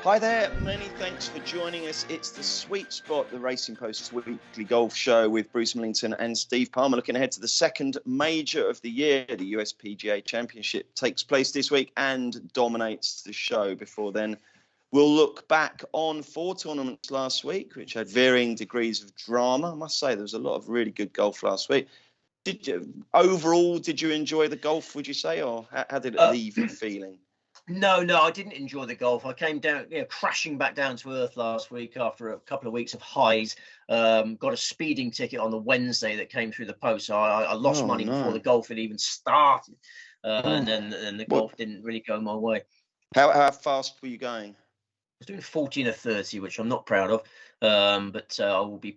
Hi there, many thanks for joining us. It's The Sweet Spot, the Racing Post's weekly golf show with Bruce Millington and Steve Palmer, looking ahead to the second major of the year. The US PGA Championship takes place this week and dominates the show. Before then, we'll look back on 4 tournaments last week, which had varying degrees of drama. I must say, there was a lot of really good golf last week. Did you enjoy the golf, would you say, or how did it leave you feeling? No, I didn't enjoy the golf. I came down, crashing back down to earth last week after a couple of weeks of highs. Got a speeding ticket on the Wednesday that came through the post. So I lost money before the golf had even started. And then the golf didn't really go my way. How fast were you going? I was doing 14 or 30, which I'm not proud of. But I will be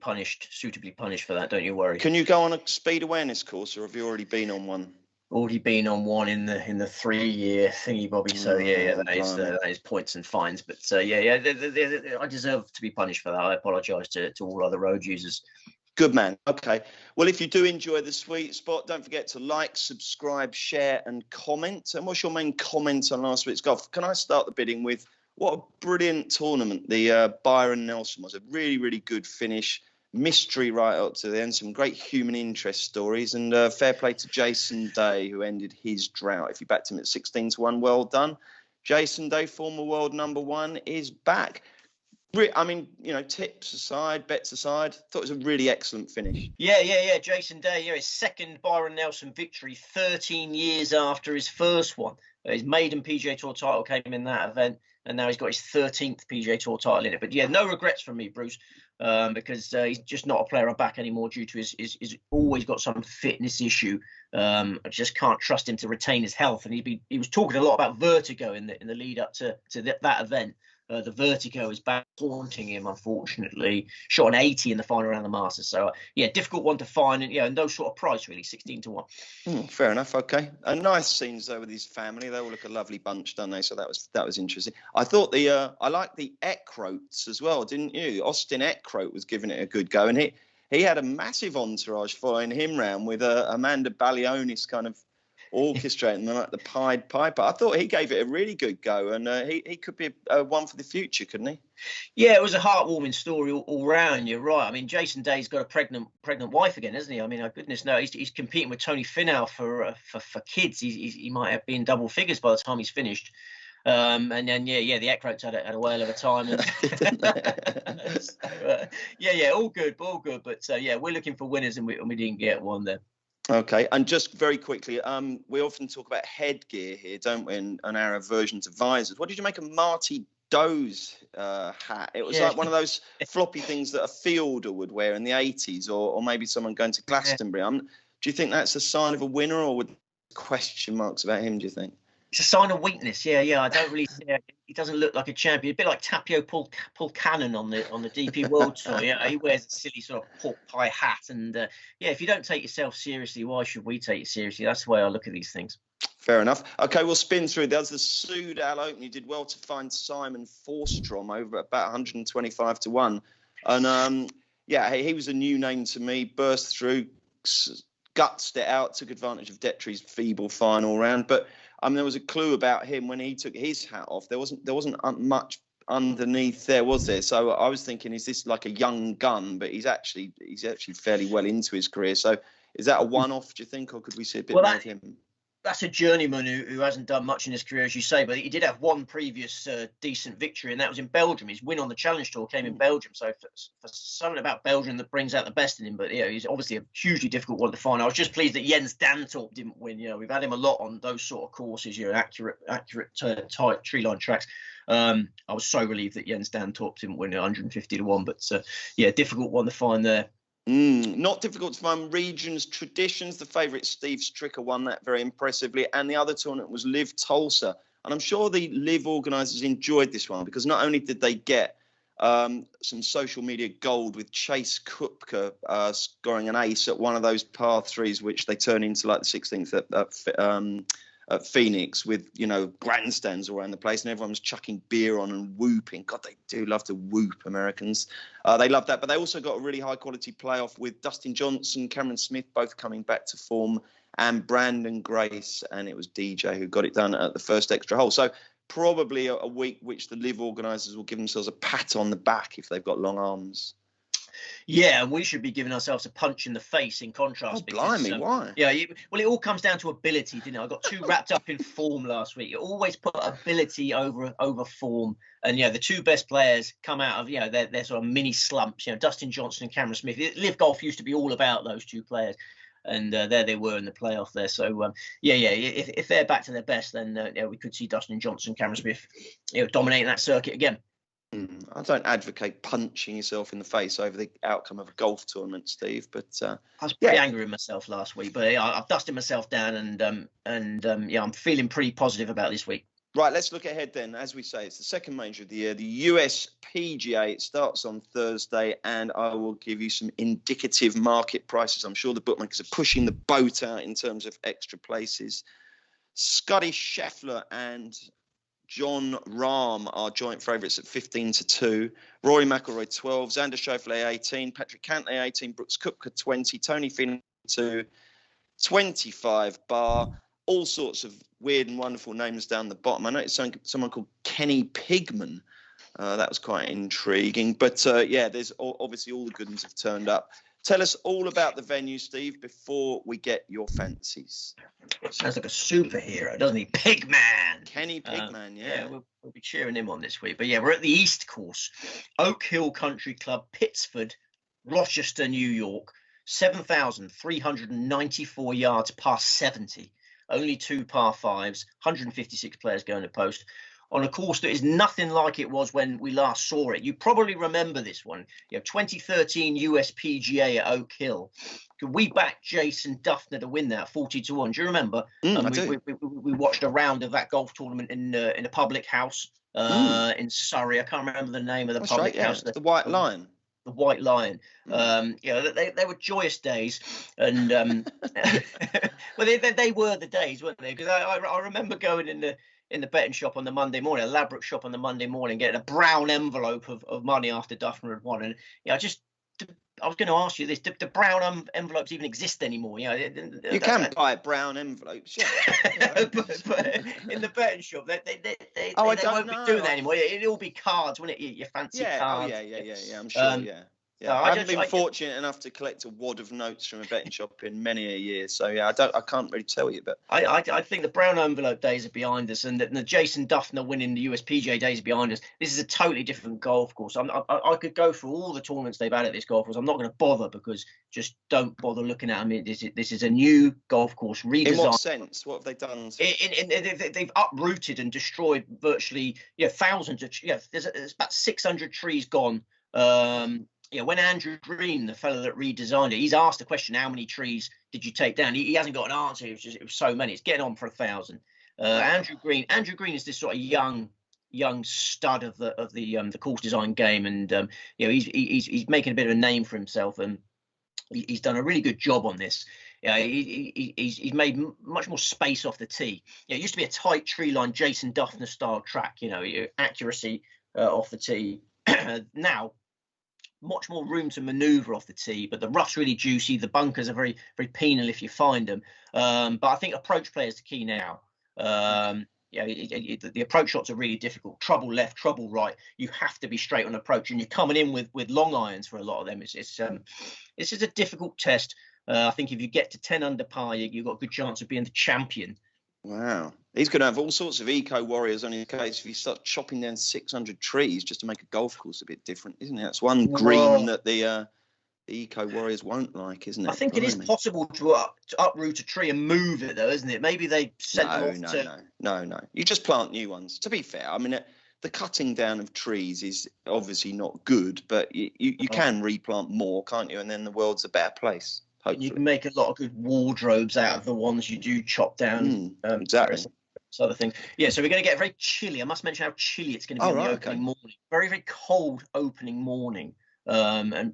suitably punished for that. Don't you worry. Can you go on a speed awareness course, or have you already been on one? Already been on one in the 3-year thingy, Bobby. So that is points and fines. But I deserve to be punished for that. I apologise to all other road users. Good man. Okay. Well, if you do enjoy the Sweet Spot, don't forget to like, subscribe, share, and comment. And what's your main comment on last week's golf? Can I start the bidding with what a brilliant tournament the Byron Nelson was? A really, really good finish. Mystery right up to the end, some great human interest stories, and fair play to Jason Day, who ended his drought. If you backed him at 16-1, well done. Jason Day, former world number 1, is back. I mean, tips aside, bets aside, thought it was a really excellent finish. Yeah. Jason Day, his second Byron Nelson victory, 13 years after his first one. His maiden PGA Tour title came in that event, and now he's got his 13th PGA Tour title in it. But no regrets from me, Bruce, because he's just not a player I back anymore due to his always got some fitness issue. I just can't trust him to retain his health. And he was talking a lot about vertigo in the lead up to that event. The vertigo is back haunting him, unfortunately. Shot an 80 in the final round of the Masters. So, difficult one to find. And no sort of price, really, 16-1. Fair enough. Okay. Nice scenes, though, with his family. They all look a lovely bunch, don't they? So that was interesting. I thought I liked the Eckroats as well, didn't you? Austin Eckroat was giving it a good go. And he had a massive entourage following him round with Amanda Balionis kind of orchestrating them like the Pied Piper. I thought he gave it a really good go, and he could be one for the future, couldn't he? Yeah, it was a heartwarming story all round. You're right. I mean, Jason Day's got a pregnant wife again, isn't he? I mean, goodness no, he's competing with Tony Finau for kids. He might have been double figures by the time he's finished. And then the Eckroats had a whale of a time. All good. But we're looking for winners, and we didn't get one there. Okay, and just very quickly, we often talk about headgear here, don't we, and our aversion to visors. What did you make of Marty Doe's hat? It was like one of those floppy things that a fielder would wear in the 80s, or maybe someone going to Glastonbury. Do you think that's a sign of a winner, or would question marks about him, do you think? It's a sign of weakness. I don't really see it. He doesn't look like a champion. A bit like Tapio Paul Cannon on the DP World Tour. He wears a silly sort of pork pie hat. And if you don't take yourself seriously, why should we take you seriously? That's the way I look at these things. Fair enough. Okay, we'll spin through. There's the Soudal Open. You did well to find Simon Forstrom over at about 125-1. And he was a new name to me. Burst through, gutsed it out, took advantage of Detri's feeble final round. But there was a clue about him when he took his hat off. There wasn't much underneath there, was there? So I was thinking, is this like a young gun? But he's actually fairly well into his career. So is that a one-off, do you think, or could we see a bit more of him? That's a journeyman who hasn't done much in his career, as you say, but he did have one previous decent victory, and that was in Belgium. His win on the Challenge Tour came in Belgium. So for something about Belgium that brings out the best in him, but he's obviously a hugely difficult one to find. I was just pleased that Jens Dantorp didn't win. We've had him a lot on those sort of courses, accurate tight tree line tracks. I was so relieved that Jens Dantorp didn't win 150-1, but difficult one to find there. Not difficult to find. Regions Traditions, the favourite Steve Stricker won that very impressively, and the other tournament was LIV Tulsa, and I'm sure the LIV organisers enjoyed this one because not only did they get some social media gold with Chase Koepka scoring an ace at one of those par threes, which they turn into like the 16th at Phoenix with, grandstands all around the place and everyone was chucking beer on and whooping. God, they do love to whoop, Americans. They love that. But they also got a really high quality playoff with Dustin Johnson, Cameron Smith, both coming back to form, and Brandon Grace. And it was DJ who got it done at the first extra hole. So probably a week which the LIV organisers will give themselves a pat on the back if they've got long arms. Yeah, and we should be giving ourselves a punch in the face in contrast. Oh, blimey, why? Yeah, well, it all comes down to ability, didn't it? I got too wrapped up in form last week. You always put ability over form. And, the two best players come out of, their sort of mini slumps. Dustin Johnson and Cameron Smith. LIV Golf used to be all about those two players. And there they were in the playoff there. So, if they're back to their best, then we could see Dustin Johnson, Cameron Smith, dominating that circuit again. I don't advocate punching yourself in the face over the outcome of a golf tournament, Steve. But I was pretty angry with myself last week, but I've dusted myself down, and I'm feeling pretty positive about this week. Right, let's look ahead then. As we say, it's the second major of the year, the US PGA. It starts on Thursday, and I will give you some indicative market prices. I'm sure the bookmakers are pushing the boat out in terms of extra places. Scotty Scheffler and John Rahm are joint favourites at 15-2. Rory McIlroy 12, Xander Schauffele 18, Patrick Cantlay 18, Brooks Koepka 20, Tony Finau 2, 25 bar. All sorts of weird and wonderful names down the bottom. I noticed someone called Kenny Pigman. That was quite intriguing. But there's obviously all the good ones have turned up. Tell us all about the venue, Steve, before we get your fancies. Sounds like a superhero, doesn't he? Pigman. Kenny Pigman, yeah. We'll be cheering him on this week. But we're at the East Course, Oak Hill Country Club, Pittsford, Rochester, New York, 7,394 yards past 70. Only 2 par 5s, 156 players going to post, on a course that is nothing like it was when we last saw it. You probably remember this one. 2013 US PGA at Oak Hill. We backed Jason Duffner to win that 40-1. Do you remember? We watched a round of that golf tournament in a public house in Surrey. I can't remember the name of the public house. The White Lion. The White Lion. They were joyous days, and well, they were the days, weren't they? Because I remember going in the betting shop on the Monday morning, a Ladbroke shop on the Monday morning, getting a brown envelope of money after Duffner had won, and I was going to ask you this: do brown envelopes even exist anymore? You can buy brown envelopes, yeah. but in the betting shop, they won't be doing that anymore. It'll all be cards, won't it? Your fancy cards. Yeah. I'm sure. I haven't been fortunate enough to collect a wad of notes from a betting shop in many a year, so I can't really tell you. But I think the brown envelope days are behind us, and the Jason Duffner winning the US PGA days are behind us. This is a totally different golf course. I could go through all the tournaments they've had at this golf course. I'm not going to bother, because just don't bother looking at them. This is a new golf course redesigned. In what sense? What have they done? They've uprooted and destroyed virtually thousands of there's about 600 trees gone. When Andrew Green, the fellow that redesigned it, he's asked the question, how many trees did you take down? He hasn't got an answer. It was so many. It's getting on for 1,000. Andrew Green is this sort of young stud of the course design game, and he's making a bit of a name for himself, and he's done a really good job on this. He's made much more space off the tee. It used to be a tight tree line, Jason Duffner style track. Accuracy off the tee. Now, much more room to maneuver off the tee, but the rough's really juicy. The bunkers are very, very penal if you find them. But I think approach play is the key now. The approach shots are really difficult. Trouble left, trouble right. You have to be straight on approach, and you're coming in with long irons for a lot of them. It's just a difficult test. I think if you get to 10 under par, you've got a good chance of being the champion. Wow. He's going to have all sorts of eco warriors on his case if you start chopping down 600 trees just to make a golf course a bit different, isn't it? That's one green that the eco warriors won't like, isn't it? I think it is possible to uproot a tree and move it, though, isn't it? Maybe they sent them off to... No. You just plant new ones. To be fair, I mean, the cutting down of trees is obviously not good, but you can replant more, can't you? And then the world's a better place. Hopefully. You can make a lot of good wardrobes out of the ones you do chop down. Exactly. Other things. So we're going to get very chilly. I must mention how chilly it's going to be the opening morning. Very, very cold opening morning. And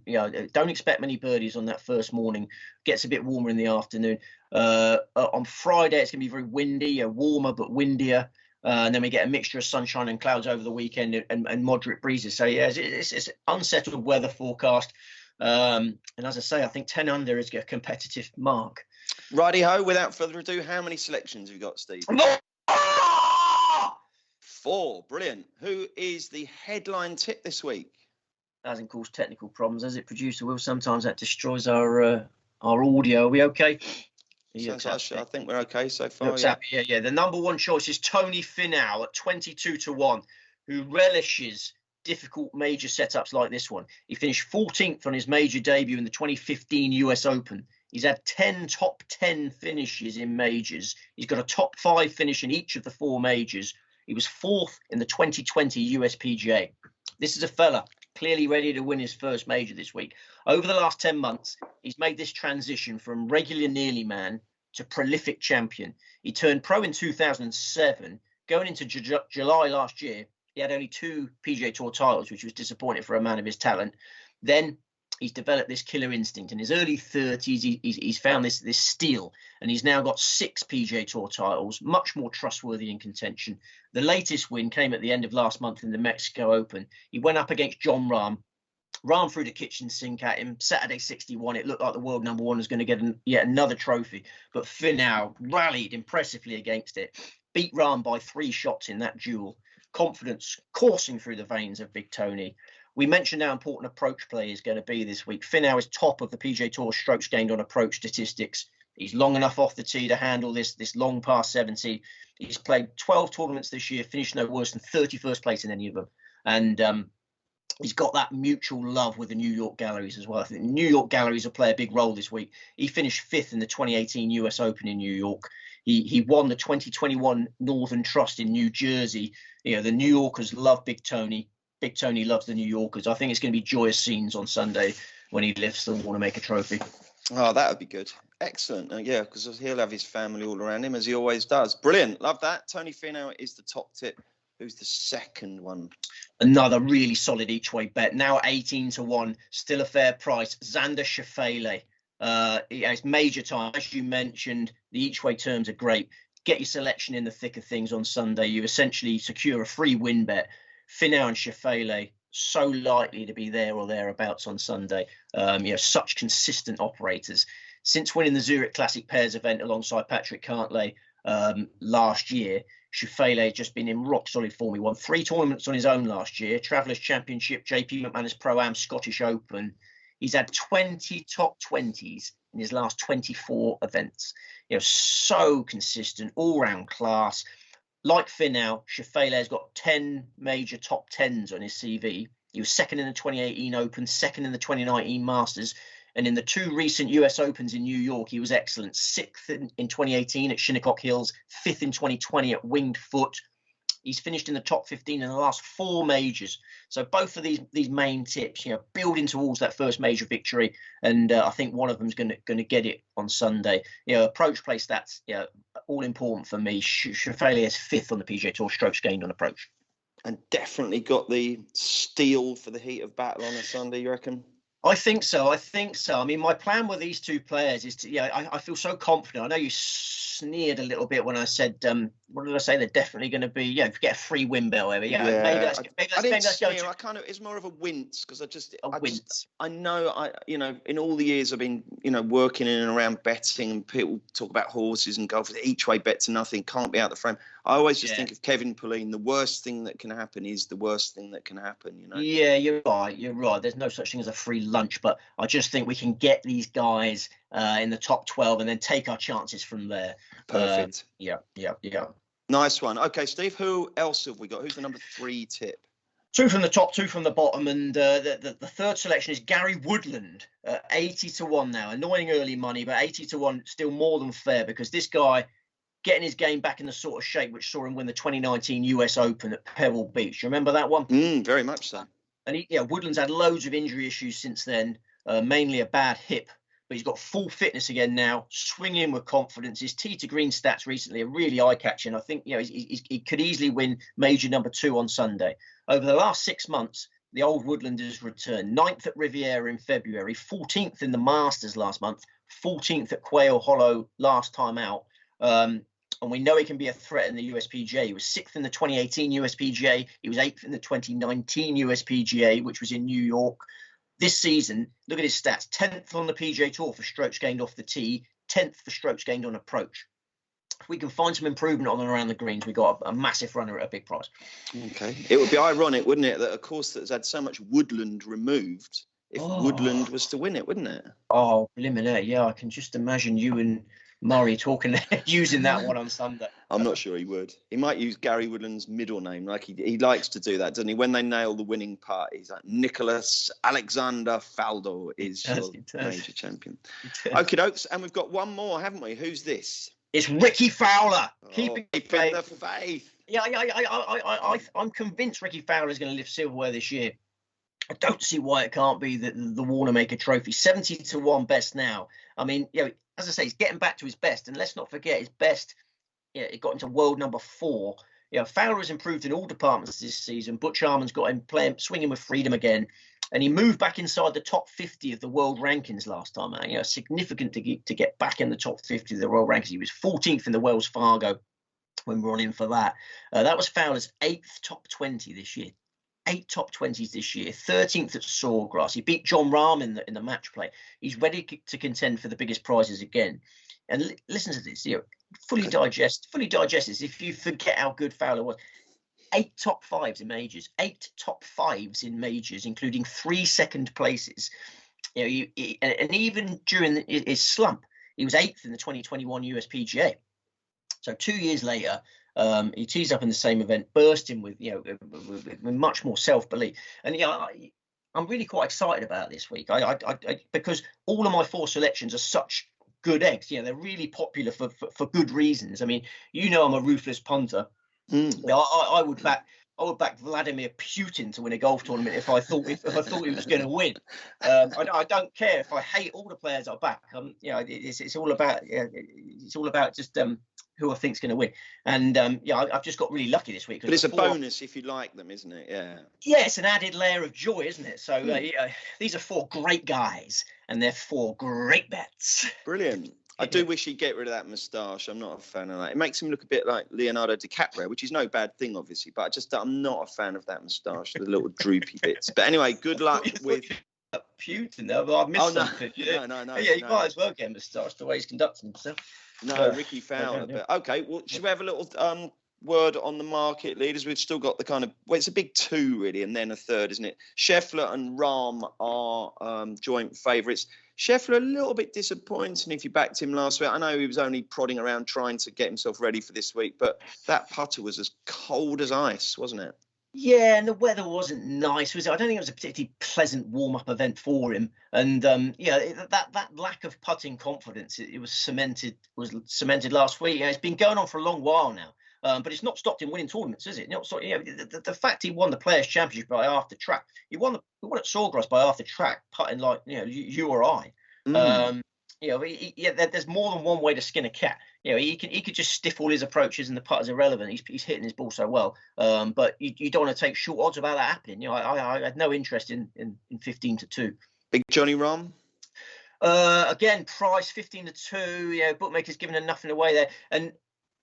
don't expect many birdies on that first morning. Gets a bit warmer in the afternoon. On Friday, it's going to be very windy, warmer but windier. And then we get a mixture of sunshine and clouds over the weekend, and moderate breezes. So it's unsettled weather forecast. And as I say, I think 10 under is a competitive mark. Righty ho, without further ado, how many selections have you got, Steve? 4. Brilliant. Who is the headline tip this week? Hasn't caused technical problems, has it, producer Will? Sometimes that destroys our audio. Are we okay? I think we're okay so far. Yeah. The number one choice is Tony Finau at 22-1, who relishes difficult major setups like this one. He finished 14th on his major debut in the 2015 US Open. He's had 10 top 10 finishes in majors. He's got a top 5 finish in each of the 4 majors. He was 4th in the 2020 US PGA. This is a fella clearly ready to win his first major this week. Over the last 10 months, he's made this transition from regular nearly man to prolific champion. He turned pro in 2007. Going into July last year, he had only 2 PGA Tour titles, which was disappointing for a man of his talent. Then he's developed this killer instinct. In his early 30s, he's found this steel, and he's now got 6 PGA Tour titles, much more trustworthy in contention. The latest win came at the end of last month in the Mexico Open. He went up against Jon Rahm. Rahm threw the kitchen sink at him. Saturday 61, it looked like the world number one was going to get yet another trophy. But Finau rallied impressively against it, beat Rahm by 3 shots in that duel. Confidence coursing through the veins of Big Tony. We mentioned how important approach play is going to be this week. Finau is top of the PGA Tour strokes gained on approach statistics. He's long enough off the tee to handle this long past 70. He's played 12 tournaments this year, finished no worse than 31st place in any of them. And he's got that mutual love with the New York galleries as well. I think the New York galleries will play a big role this week. He finished 5th in the 2018 US Open in New York. He won the 2021 Northern Trust in New Jersey. You know, the New Yorkers love Big Tony. Big Tony loves the New Yorkers. I think it's going to be joyous scenes on Sunday when he lifts the Wanamaker Trophy. Oh, that would be good. Excellent. Yeah, because he'll have his family all around him, as he always does. Brilliant. Love that. Tony Finau is the top tip. Who's the second one? Another really solid each-way bet. Now 18-1, still a fair price. Xander Schauffele. It's major time. As you mentioned, the each-way terms are great. Get your selection in the thick of things on Sunday. You essentially secure a free win bet. Finau and Schauffele, so likely to be there or thereabouts on Sunday. Such consistent operators. Since winning the Zurich Classic Pairs event alongside Patrick Cantlay last year, Schauffele has just been in rock solid form. He won 3 tournaments on his own last year: Travellers Championship, JP McManus Pro-Am, Scottish Open. He's had 20 top 20s in his last 24 events. So consistent, all-round class. Like Finau, Schauffele has got 10 major top 10s on his CV. He was 2nd in the 2018 Open, 2nd in the 2019 Masters. And in the 2 recent US Opens in New York, he was excellent. 6th in 2018 at Shinnecock Hills, 5th in 2020 at Winged Foot. He's finished in the top 15 in the last 4 majors. So both of these main tips, building towards that first major victory. And I think one of them's going to get it on Sunday. Approach play stats, all important for me. Schauffele is 5th on the PGA Tour strokes gained on approach. And definitely got the steel for the heat of battle on a Sunday, you reckon? I think so. I mean, my plan with these 2 players is to, I feel so confident. I know you sneered a little bit when I said, what did I say? They're definitely going to be, get a free win bill over. Maybe let's go. It's more of a wince because I know, in all the years I've been, working in and around betting, and people talk about horses and golf. Each way bet to nothing, can't be out the frame. I always just think of Kevin Pullein. The worst thing that can happen is the worst thing that can happen. Yeah, you're right. There's no such thing as a free lunch, but I just think we can get these guys in the top 12 and then take our chances from there. Perfect. Yeah. Nice one. Okay, Steve, who else have we got? Who's the number 3 tip? 2 from the top, 2 from the bottom, and the third selection is Gary Woodland, 80-1 now. Annoying early money, but 80-1 still more than fair, because this guy getting his game back in the sort of shape which saw him win the 2019 US Open at Pebble Beach. You remember that one? Very much so. And Woodland's had loads of injury issues since then, mainly a bad hip. But he's got full fitness again now, swinging with confidence. His tee to green stats recently are really eye-catching. I think he could easily win major number 2 on Sunday. Over the last 6 months, the old Woodland has returned. 9th at Riviera in February, 14th in the Masters last month, 14th at Quail Hollow last time out. And we know he can be a threat in the USPGA. He was 6th in the 2018 USPGA. He was 8th in the 2019 USPGA, which was in New York. This season, look at his stats. 10th on the PGA Tour for strokes gained off the tee, 10th for strokes gained on approach. if we can find some improvement on and around the greens, we got a massive runner at a big price. Okay. It would be ironic, wouldn't it, that a course that's had so much woodland removed, if woodland was to win it, wouldn't it? Oh, blimey, yeah, I can just imagine you and Murray talking, using that one on Sunday. I'm not sure he would. He might use Gary Woodland's middle name, like he likes to do that, doesn't he? When they nail the winning part, he's like, Nicholas Alexander Faldo is your major champion. Okay, dokes, and we've got one more, haven't we? Who's this? It's Ricky Fowler. Keeping the faith. Yeah, I'm convinced Ricky Fowler is going to lift silverware this year. I don't see why it can't be the Wanamaker Trophy. 70-1 best now. I mean, as I say, he's getting back to his best. And let's not forget his best. It got into world number 4. Fowler has improved in all departments this season. Butch Harmon's got him swinging with freedom again. And he moved back inside the top 50 of the world rankings last time. Significant to get back in the top 50 of the world rankings. He was 14th in the Wells Fargo when we were on in for that. That was Fowler's 8th top 20 this year. 8 top 20s this year, 13th at Sawgrass. He beat John Rahm in the match play. He's ready to contend for the biggest prizes again. And listen to this, fully digest this. If you forget how good Fowler was, 8 top 5s in majors, 8 top 5s in majors, including 3 second places. And even during his slump, he was 8th in the 2021 US PGA. So 2 years later, he tees up in the same event, bursting with much more self-belief. And I'm really quite excited about this week. I because all of my 4 selections are such good eggs. They're really popular for good reasons. I mean, I'm a ruthless punter. I would back Vladimir Putin to win a golf tournament if I thought he was going to win. I don't care if I hate all the players I back. It's all about just who I think's going to win. And I've just got really lucky this week. But it's a bonus if you like them, isn't it? Yeah. Yeah, it's an added layer of joy, isn't it? So these are 4 great guys, and they're 4 great bets. Brilliant. I do wish he'd get rid of that moustache. I'm not a fan of that. It makes him look a bit like Leonardo DiCaprio, which is no bad thing, obviously. But I'm not a fan of that moustache, the little droopy bits. But anyway, good luck with Putin. I missed something. No. Yeah, you might as well get a moustache the way he's conducting himself. No, Ricky Fowler. But okay, well, should we have a little word on the market leaders? We've still got the it's a big 2 really, and then a third, isn't it? Scheffler and Rahm are joint favourites. Scheffler a little bit disappointing if you backed him last week. I know he was only prodding around trying to get himself ready for this week, but that putter was as cold as ice, wasn't it? Yeah, and the weather wasn't nice, was it? I don't think it was a particularly pleasant warm-up event for him. And that lack of putting confidence, it was cemented last week. It's been going on for a long while now. But it's not stopped him winning tournaments, is it? The fact he won the Players' Championship by half the track, he won at Sawgrass by half the track, putting like you or I. There's more than one way to skin a cat. He could just stiff all his approaches and the putter's irrelevant. He's hitting his ball so well. But you don't want to take short odds about that happening. I had no interest in 15-2. Big Johnny Rahm. Again, price 15-2. Bookmakers giving nothing away there, and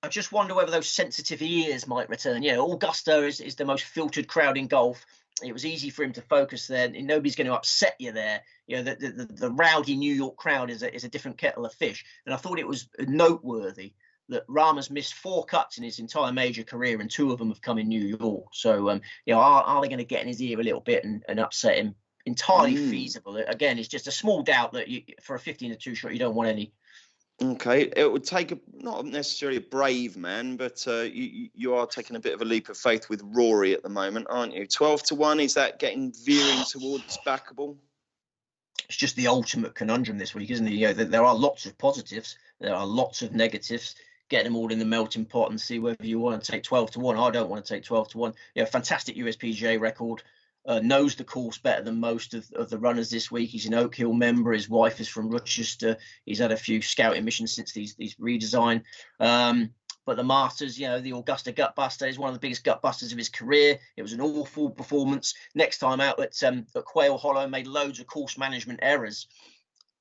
I just wonder whether those sensitive ears might return. Augusta is the most filtered crowd in golf. It was easy for him to focus there. And nobody's going to upset you there. The rowdy New York crowd is a different kettle of fish. And I thought it was noteworthy that Rahm has missed 4 cuts in his entire major career, and 2 of them have come in New York. So, are they going to get in his ear a little bit and upset him? Entirely feasible. Again, it's just a small doubt that for a 15-2 shot, you don't want any. Okay, it would take not necessarily a brave man, but you are taking a bit of a leap of faith with Rory at the moment, aren't you? 12-1, is that veering towards backable? It's just the ultimate conundrum this week, isn't it? There are lots of positives, there are lots of negatives. Get them all in the melting pot and see whether you want to take 12-1. I don't want to take 12-1. Fantastic USPGA record. Knows the course better than most of the runners this week. He's an Oak Hill member. His wife is from Rochester. He's had a few scouting missions since these redesign. But the Masters, the Augusta Gutbuster is one of the biggest gutbusters of his career. It was an awful performance. Next time out at Quail Hollow, made loads of course management errors.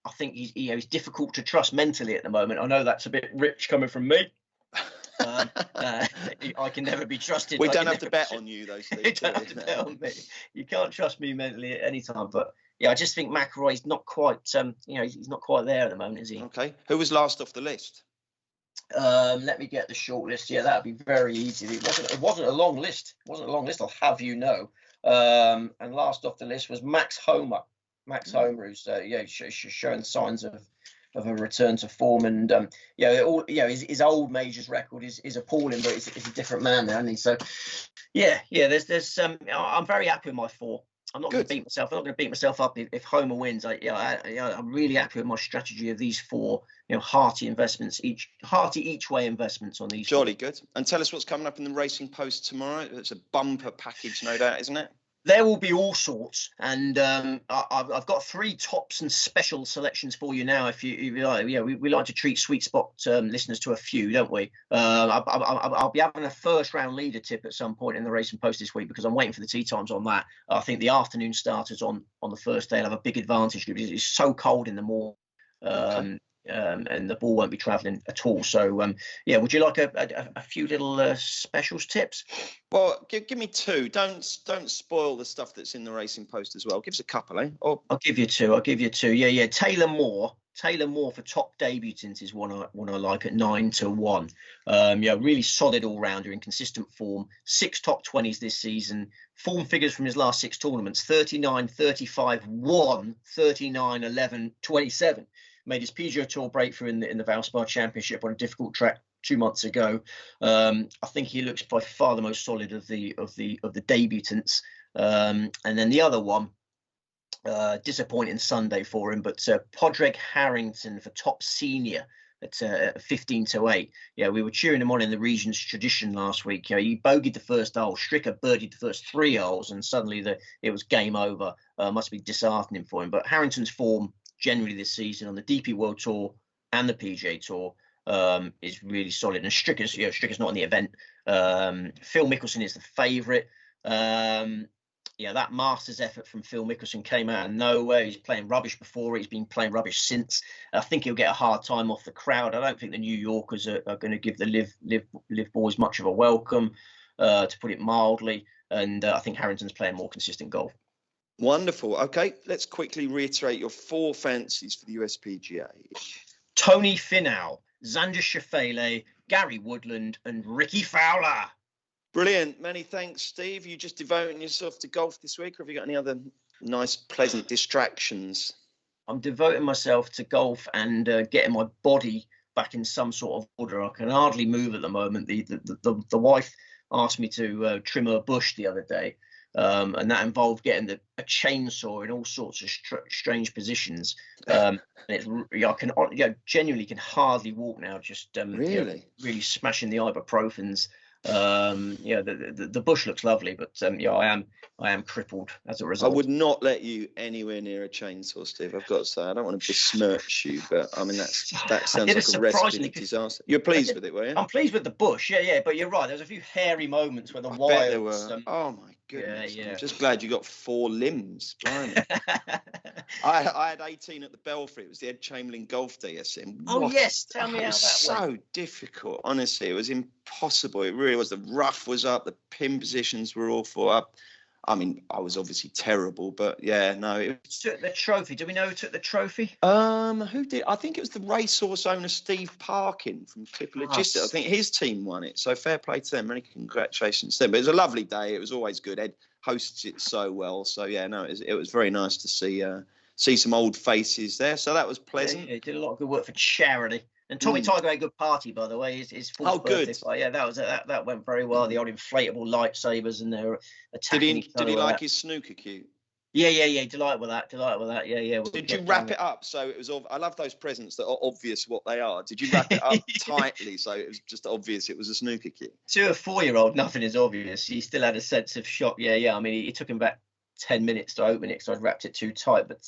I think he's difficult to trust mentally at the moment. I know that's a bit rich coming from me. I can never be trusted. We don't have to bet on you, though, Steve. You don't have to bet on me. You can't trust me mentally at any time. But I just think McIlroy's not quite, he's not quite there at the moment, is he? Okay. Who was last off the list? Let me get the short list. Yeah, that'd be very easy. It wasn't a long list. It wasn't a long list, I'll have you know. And last off the list was Max Homer. Max Homer, who's showing signs of a return to form. And his old majors record is appalling, but he's a different man now, isn't he? So there's I'm very happy with my 4. I'm not going to beat myself. I'm not going to beat myself up if Homer wins. I'm really happy with my strategy of these 4, hearty investments, each way investments on these. Jolly good. And tell us what's coming up in the Racing Post tomorrow. It's a bumper package, no doubt, isn't it? There will be all sorts, and I've got 3 tops and special selections for you now. If you like, we like to treat sweet spot listeners to a few, don't we? I'll be having a first round leader tip at some point in the Racing Post this week, because I'm waiting for the tee times on that. I think the afternoon starters on the first day will have a big advantage because it's so cold in the morning. And the ball won't be travelling at all. So, would you like a few little specials tips? Well, give me 2. Don't spoil the stuff that's in the Racing Post as well. Give us a couple, eh? Or... I'll give you 2. Yeah. Taylor Moore for top debutants is one I like at 9-1. Really solid all rounder in consistent form. 6 top 20s this season. Form figures from his last 6 tournaments: 39, 35, 1, 39, 11, 27. Made his PGA Tour breakthrough in the Valspar Championship on a difficult track 2 months ago. I think he looks by far the most solid of the debutants. And then the other one, disappointing Sunday for him, but Podrick Harrington for top senior at 15-8. Yeah, we were cheering him on in the Regions Tradition last week. He bogeyed the first hole, Stricker birdied the first 3 holes, and suddenly it was game over. Must be disheartening for him. But Harrington's form generally this season on the DP World Tour and the PGA Tour is really solid. And Stricker's not in the event. Phil Mickelson is the favourite. That Masters effort from Phil Mickelson came out of nowhere. He's playing rubbish before. He's been playing rubbish since. I think he'll get a hard time off the crowd. I don't think the New Yorkers are going to give the Liv boys much of a welcome, to put it mildly. And I think Harrington's playing more consistent golf. Wonderful. Okay, let's quickly reiterate your 4 fancies for the USPGA. Tony Finau, Xander Schauffele, Gary Woodland, and Ricky Fowler. Brilliant. Many thanks, Steve. You just devoting yourself to golf this week, or have you got any other nice, pleasant distractions? I'm devoting myself to golf and getting my body back in some sort of order. I can hardly move at the moment. The wife asked me to trim her bush the other day. And that involved getting a chainsaw in all sorts of strange positions. And I genuinely can hardly walk now. Just really smashing the ibuprofens. The bush looks lovely, but I am crippled as a result. I would not let you anywhere near a chainsaw, Steve. I've got to say, I don't want to besmirch you, but I mean that sounds like a recipe for disaster. You're pleased with it, were you? I'm pleased with the bush, yeah. But you're right. There's a few hairy moments where the wire was. Oh my goodness! Yeah. I'm just glad you got 4 limbs. Blimey. I had 18 at the Belfry. It was the Ed Chamberlain Golf DSM. Oh yes, tell me how that went. So difficult. Honestly, it was impossible. It really was. The rough was up. The pin positions were awful. I mean, I was obviously terrible, but yeah, no. Who took the trophy? Do we know who took the trophy? Who did? I think it was the racehorse owner Steve Parkin from Clipper Logistics. I think his team won it. So fair play to them. Many congratulations to them. But it was a lovely day. It was always good. Ed hosts it so well. So yeah, no, it was very nice to see some old faces there. So that was pleasant. Yeah, he did a lot of good work for charity. And Tommy Tiger had a good party, by the way. His 4th birthday. Good. Yeah, that went very well. The old inflatable lightsabers and their attacking. Did he like his snooker cue? Yeah. Delighted with that. Yeah. Did you wrap it up so it was? I love those presents that are obvious what they are. Did you wrap it up tightly so it was just obvious it was a snooker cue? To a 4-year-old, nothing is obvious. He still had a sense of shock. Yeah. I mean, it took him about 10 minutes to open it because I'd wrapped it too tight. But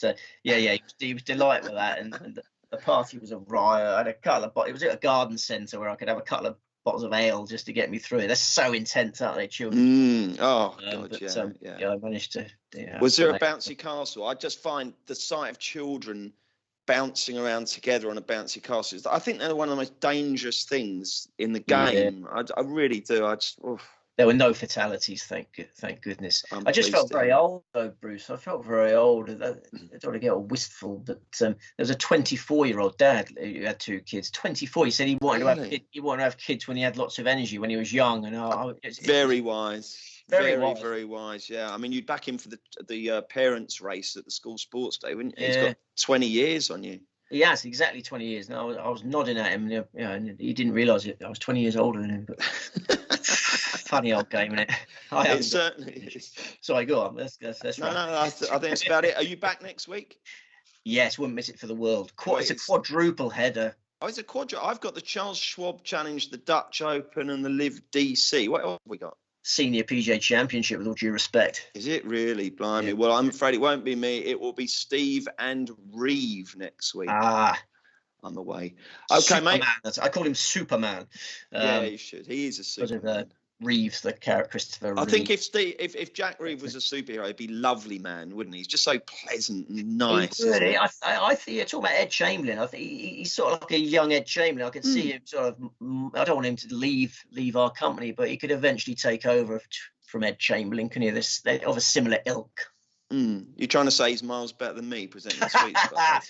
he was delighted with that and the party was a riot. I had a couple of it was at a garden centre where I could have a couple of bottles of ale just to get me through it. They're so intense, aren't they, children? I managed to. Yeah, was there a bouncy castle? I just find the sight of children bouncing around together on a bouncy castle, I think they're one of the most dangerous things in the game. I really do. There were no fatalities, thank goodness. I just felt very old, though, Bruce. I felt very old. I don't want to get all wistful, but there was a 24-year-old dad who had 2 kids. 24. He said he wanted to have kids when he had lots of energy, when he was young. And very wise. Very wise. Yeah, I mean, you'd back him for the parents' race at the school sports day, wouldn't you? He's got 20 years on you. He has exactly 20 years. And I was nodding at him, and he didn't realise it. I was 20 years older than him. But funny old game, isn't it? It certainly is. Sorry, go on. That's no, right. No, I think that's about it. Are you back next week? Yes, wouldn't miss it for the world. It's a quadruple header. Oh, it's a quadruple. I've got the Charles Schwab Challenge, the Dutch Open, and the LIV DC. What else have we got? Senior PGA Championship, with all due respect. Is it really? Blimey. Yeah. Well, I'm afraid it won't be me. It will be Steve and Reeve next week. I'm away. Okay, Superman, mate. I call him Superman. Yeah, you should. He is a Superman. Reeves, the character, Christopher Reeve. I think if Jack Reeve was a superhero, he'd be lovely, man, wouldn't he? He's just so pleasant and nice. Really, I think you're talking about Ed Chamberlain. I think he's sort of like a young Ed Chamberlain. I could see him sort of. I don't want him to leave our company, but he could eventually take over from Ed Chamberlain. Can you? They're of a similar ilk. You're trying to say he's miles better than me presenting the sweet spot.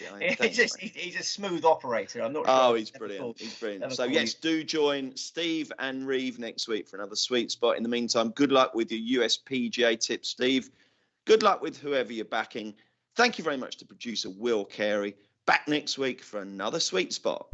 He's a smooth operator. I'm not sure. Oh, he's brilliant. He's brilliant. So, yes, do join Steve and Reeve next week for another sweet spot. In the meantime, good luck with your US PGA tips, Steve. Good luck with whoever you're backing. Thank you very much to producer Will Carey. Back next week for another sweet spot.